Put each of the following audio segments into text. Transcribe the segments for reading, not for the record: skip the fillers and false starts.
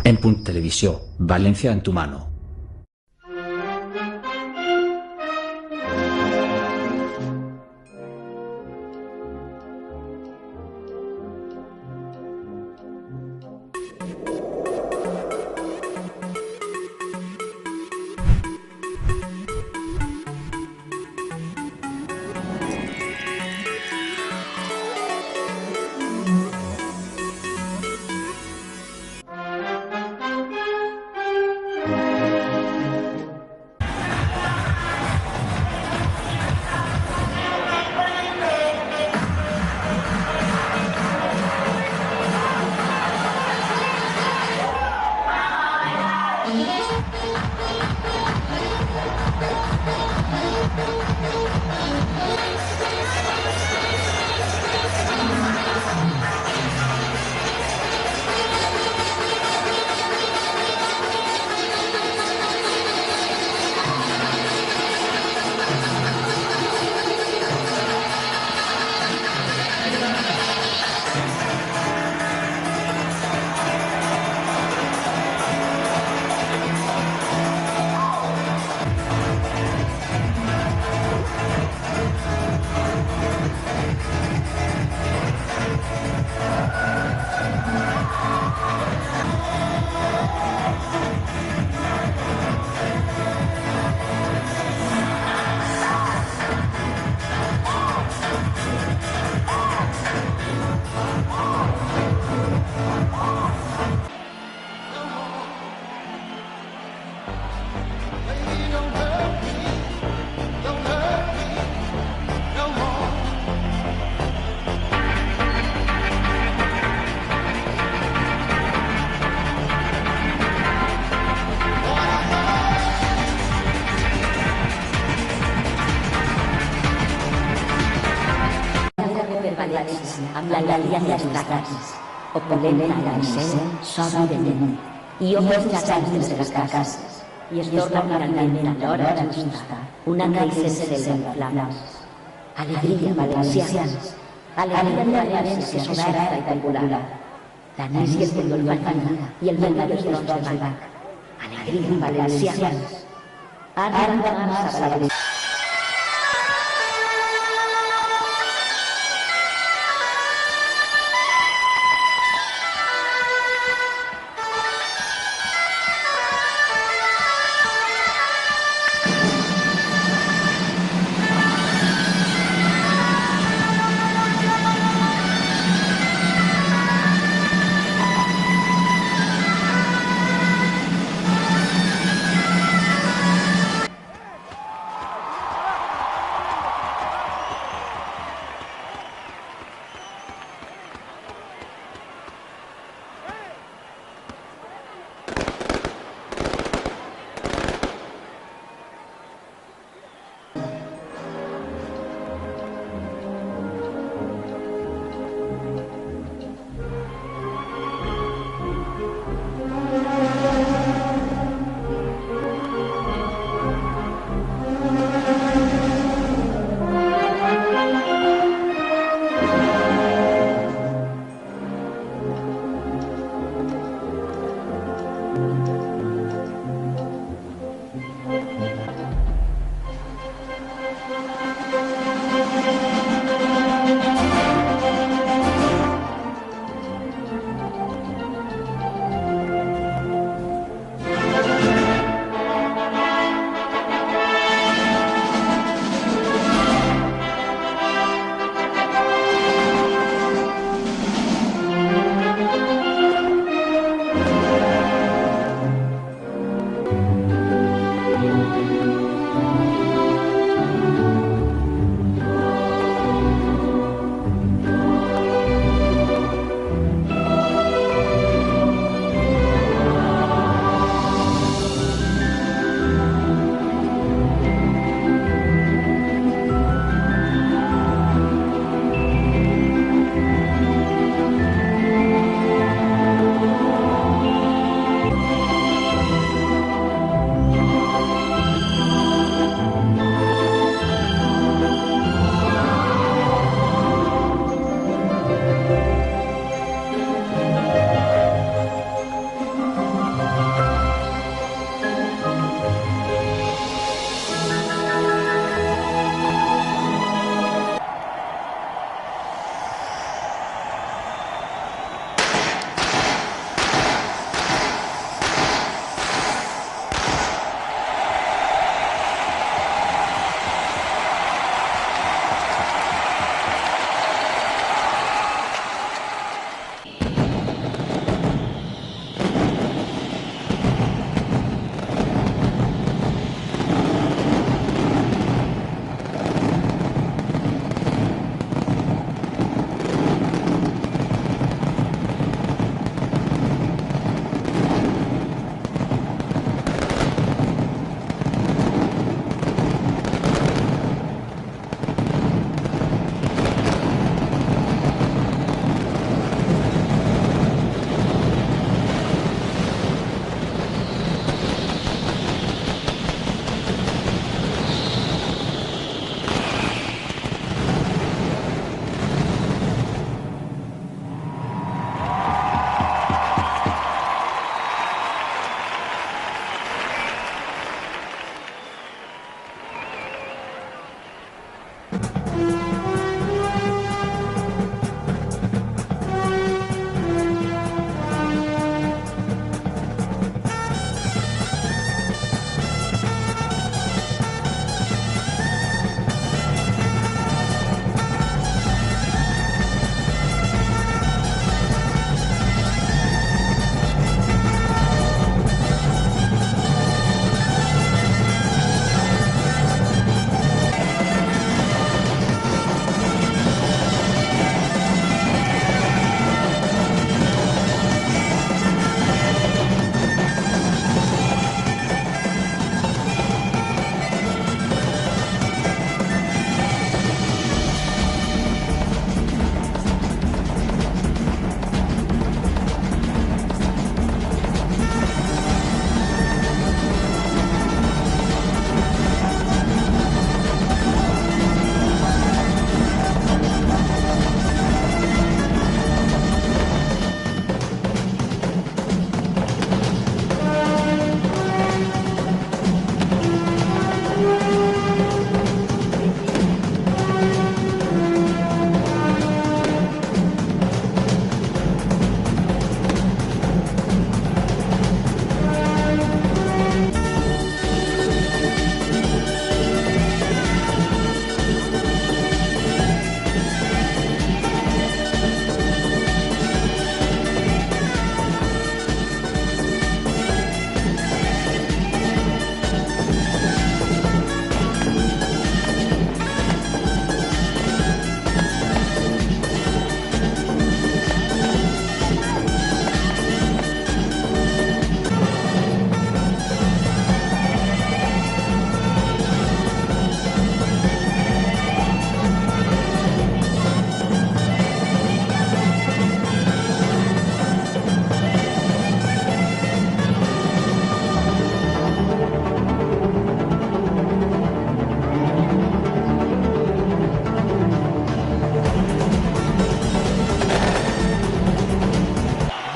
En Punt Televisió, València en tu mano. Amb l'alegria dels taques, opulenta i l'ancel, s'obre de llum, i obre els gegants de les caques, i es torna finalment a l'hora justa, una creixent cel en flames. Alegria, valencians, alegria de València soberana i popular. L'anís i el condol fan vida, i el mercadós de l'onze de Bach. Alegria, valencians. Ara massa la valencians.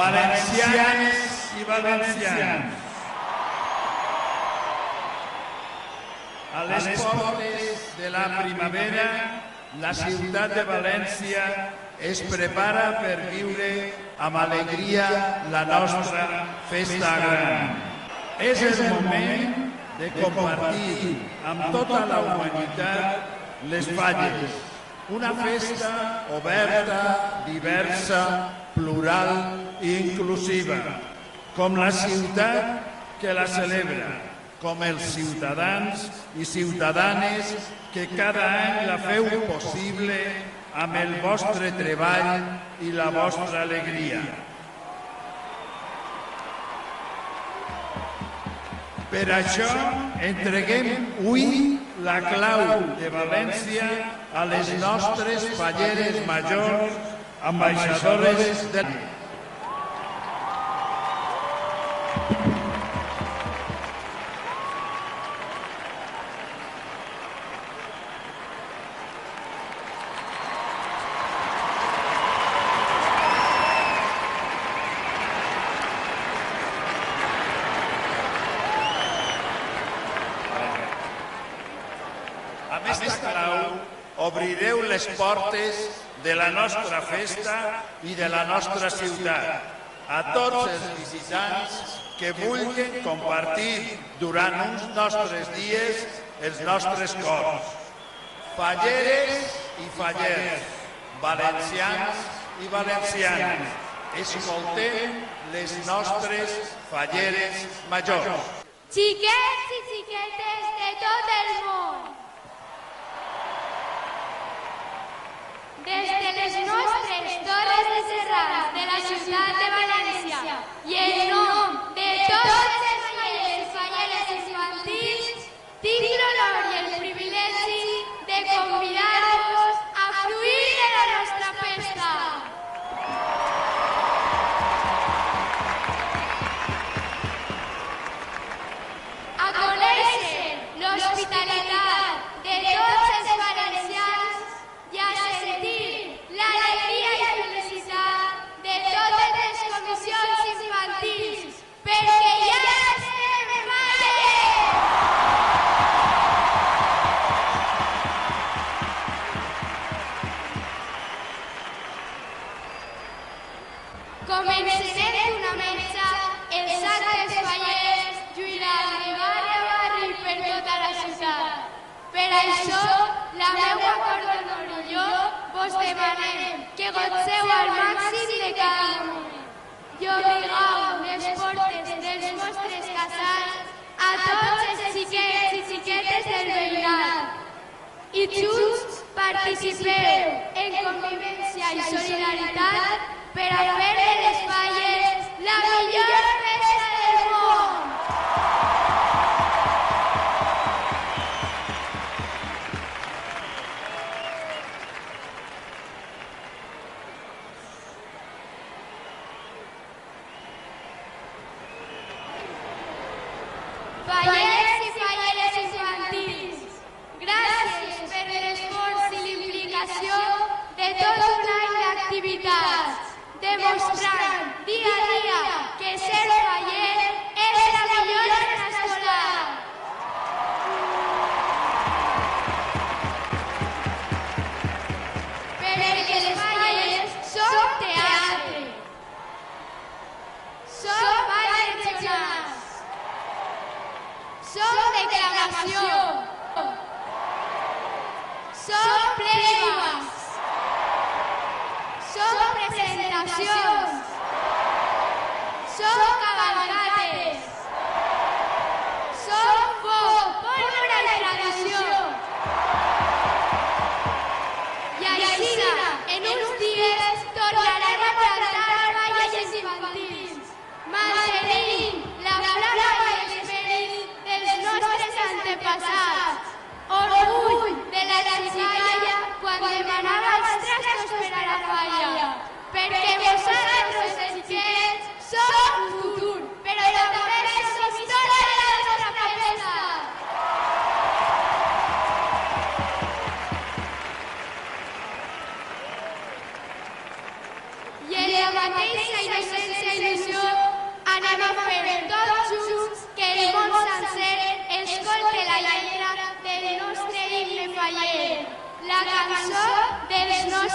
valencianes i valencians. A les portes de la primavera, la ciutat de València es prepara per viure amb alegria la nostra festa gran. És el moment de compartir amb tota la humanitat les falles. Una festa oberta, diversa, plural i inclusiva, com la ciutat que la celebra, com els ciutadans i ciutadanes que cada any la feu possible amb el vostre treball i la vostra alegria. Per això entreguem avui la clau de València a les nostres falleres majors, ambaixadores del... Amb aquesta clau obrireu les portes de la nostra festa i de la nostra ciutat a tots els visitants que vulguin compartir durant uns nostres dies els nostres cors. Falleres i fallers, valencians i valencianes, escoltem les nostres falleres majors. Xiquets i xiquetes de tot el món, des de les nostres torres de serrans de la ciutat de València i en nom de tots els fallers i falleres infantils, tinc l'honor i el privilegi de convidar-vos a fruir de la nostra festa. A conèixer l'hospitalitat de tots els valencians i a sentir l'alegria i felicitat de totes les comissions infantils, perquè ja estem falles! Comencem d'una metxa els actes fallers lluiran de barri a barri per tota la ciutat. Per això, la meua cordonor i jo vos demanem que gotzeu al màxim de cada moment i obrigueu les portes dels vostres casals a tots els xiquets i xiquetes del veïnat. I junts participeu en convivència i solidaritat per a fer de les falles la millor festa del món. Fallers i falleres infantils, gràcies per l'esforç i l'implicació de tot un any d'activitats, demostrant dia a dia que ser faller és la millor feina escolar. Perquè les falles són teatre, són balls regionals, són declamació, són playbacks, són presentacions, són cavalcates, són foc, pólvora i tradició. I així, en uns dies, tornarem a plantar falles infantils, mantenint la flama i l'esperit dels nostres antepassats. Orgull de la xicalla quan demanava els trastos per a la falla, perquè vosaltres, els xiquets, sou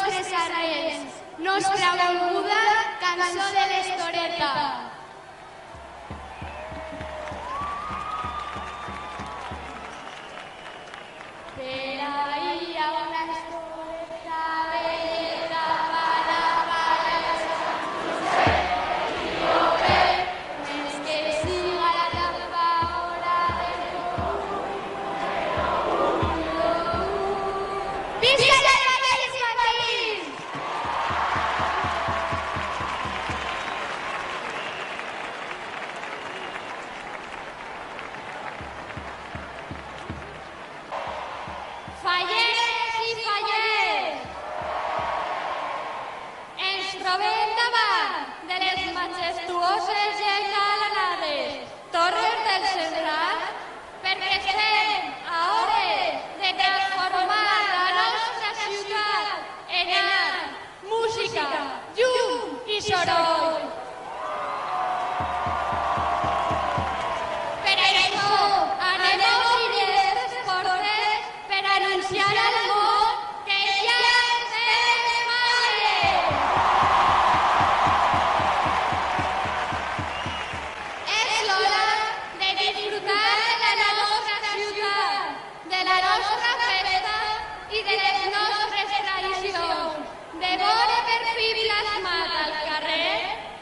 vostres arrels, nostra volguda cançó de l'estoreta. Per ahí hi ha una estoreta belleta, bala, bala, més que siga la tapa hora del Visca les Valls infantil! Falleres i fallers, ens trobem davant de les majestuoses i engalanades torres del Cerdà perquè estem a hores de transformar la nostra ciutat en art, música, llum i soroll. Per això anem a obrir les portes per anunciar al món que ja estem aire. És l'hora de disfrutar de la nostra ciutat, de la nostra festa i de les nostres tradicions, de veure per fi plasmat al carrer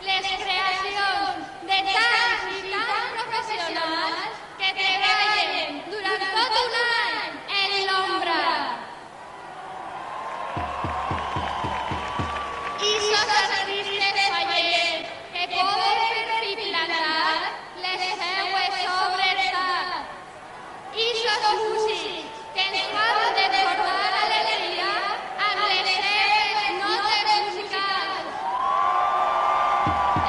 les creacions de tants i tants professionals que treballen durant tot un any en l'ombra. I sos artistes fallers que poden per fi plantar les seues obres d'art. I sos músics que ens fan desbordar l'alegria amb les seves notes musicals.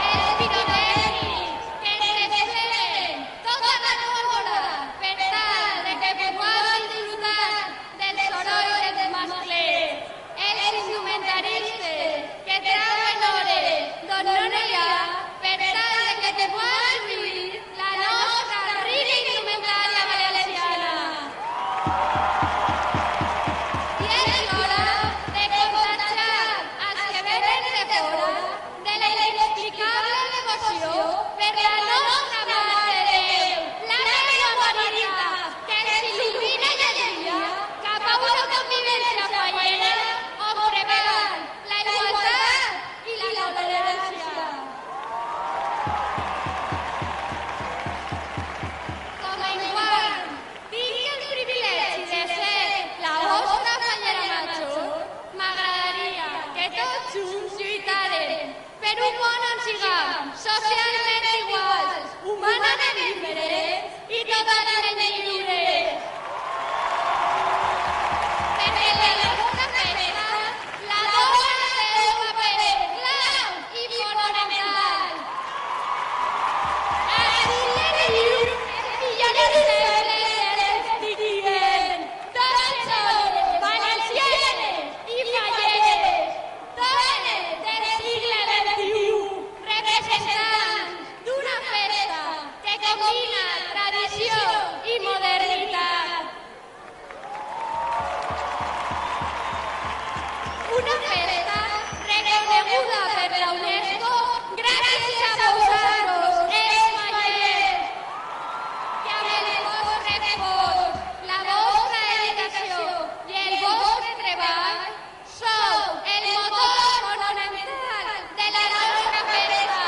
Els pirotècnics que ens despleguen tota la pólvora per tal de que puguem disfrutar del soroll dels masclers. Els indumentaristes que treballen hores d'on no n'hi ha per tal de que puguem lluir la nostra rica indumentària valenciana. I és l'hora de contagiar els que venen de fora de la inexplicable devoció per la nostra Mare de Déu, la Reina Bonita, que ens il·lumina i ens guia cap a una convivència fallera on preval la igualtat i la tolerància. Com a igual, tinc el privilegi de ser la vostra fallera major, m'agradaria que tots junts lluitarem per un món on siguem socialment iguals, humanament diferents i totalment lliures. Perquè en la nostra festa, la dona té un paper clau i fonamental. Així le diu i jo li sempre estic dient. Totes són valencianes i falleres, dones del segle XXI, representants d'una festa que combina tradició i modernitat. Una festa reconeguda per la UNESCO gràcies a vosaltres, els fallers, que amb el vostre esforç, la vostra dedicació i el vostre treball sou el motor fonamental de la nostra festa.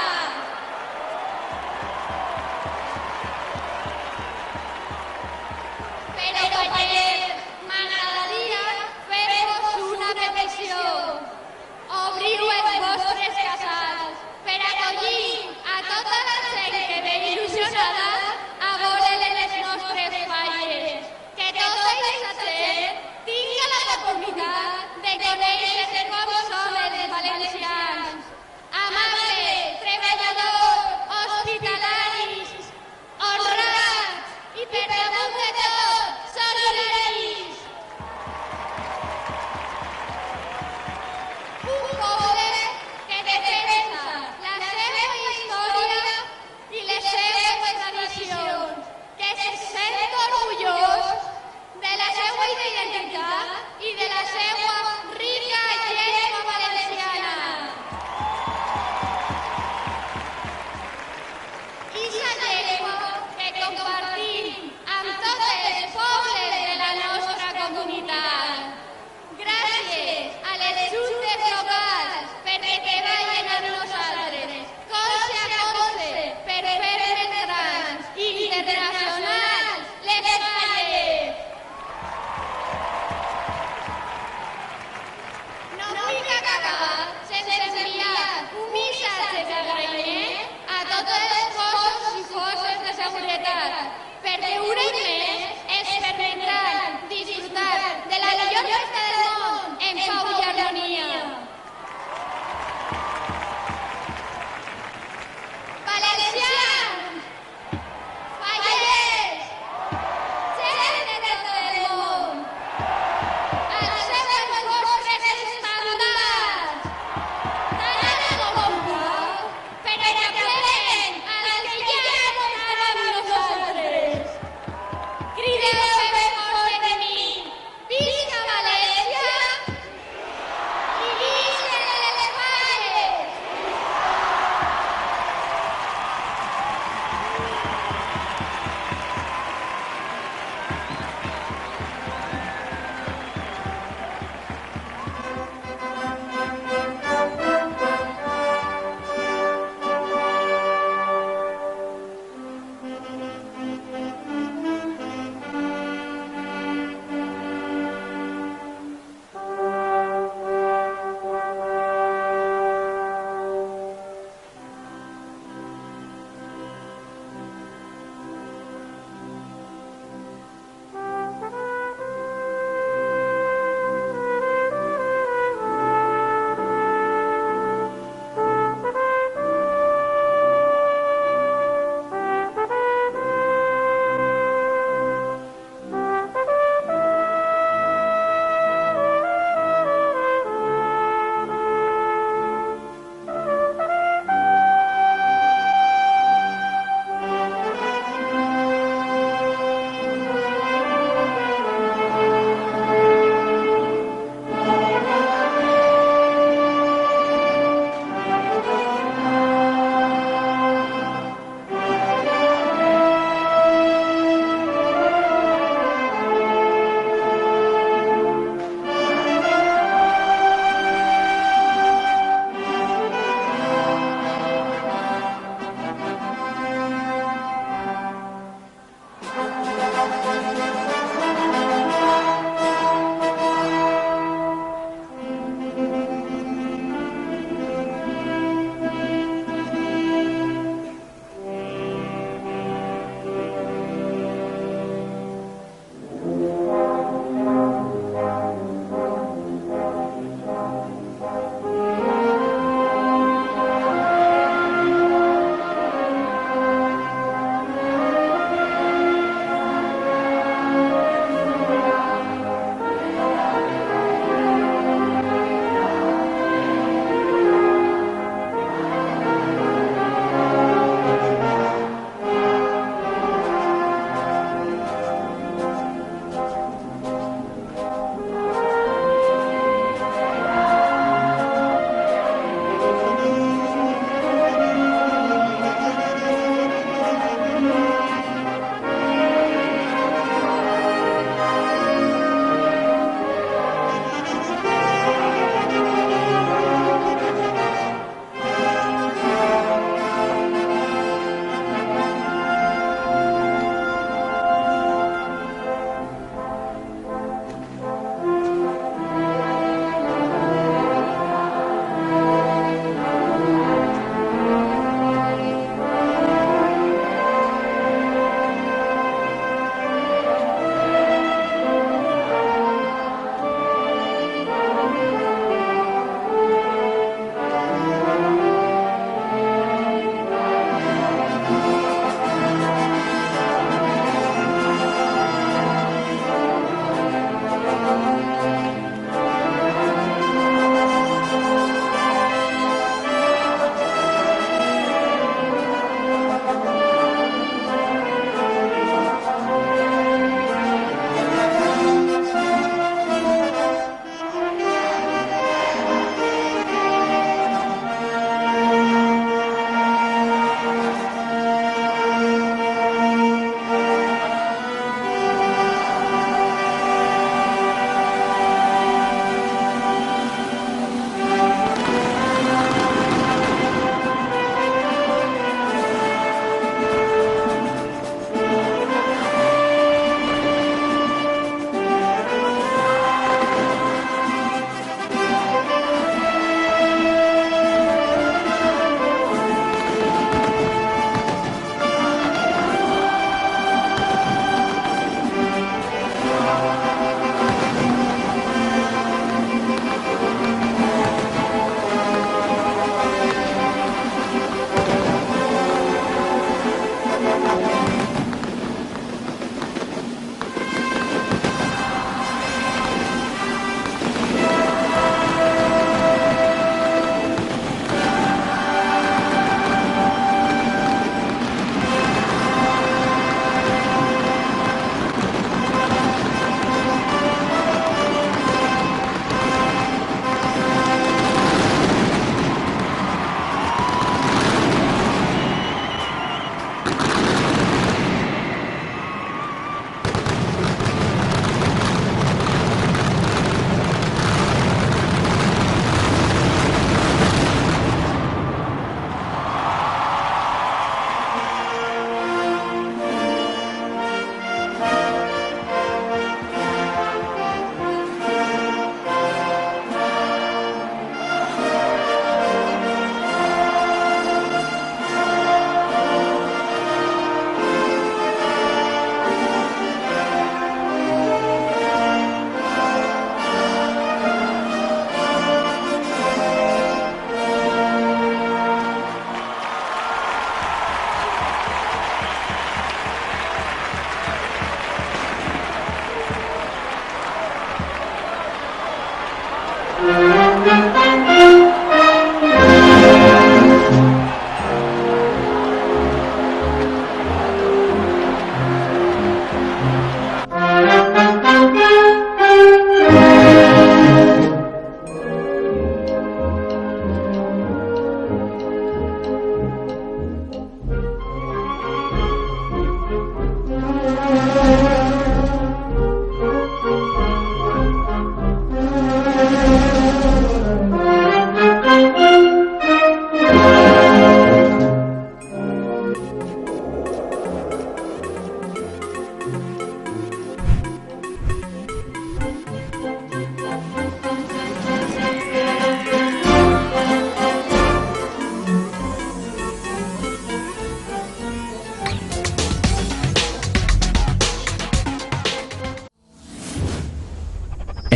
Però, fallers, m'agradaria fer-vos una petició. Obriu els vostres casals per acollir a tota la gent que ve il·lusionada a veure les nostres falles. Que tota aquesta gent tingui l'oportunitat de conèixer com són els valencians. Amables, treballadors, hospitalaris, honrats i per damunt de tot, solidaris. Un poble que defensa la seva història i les seves tradicions, que se sent orgullós de la seva identitat i de la seva rica gent per 10 anys més ens permetran disfrutar de la millor festa del món en pau i harmonia. Valencians, fallers, gent de tot el món, alceu els vostres estàndards, tan alt com pugueu, per apleguen al que ja no estarà amb nosaltres.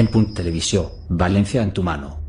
En Punt Televisió, València en tu mano.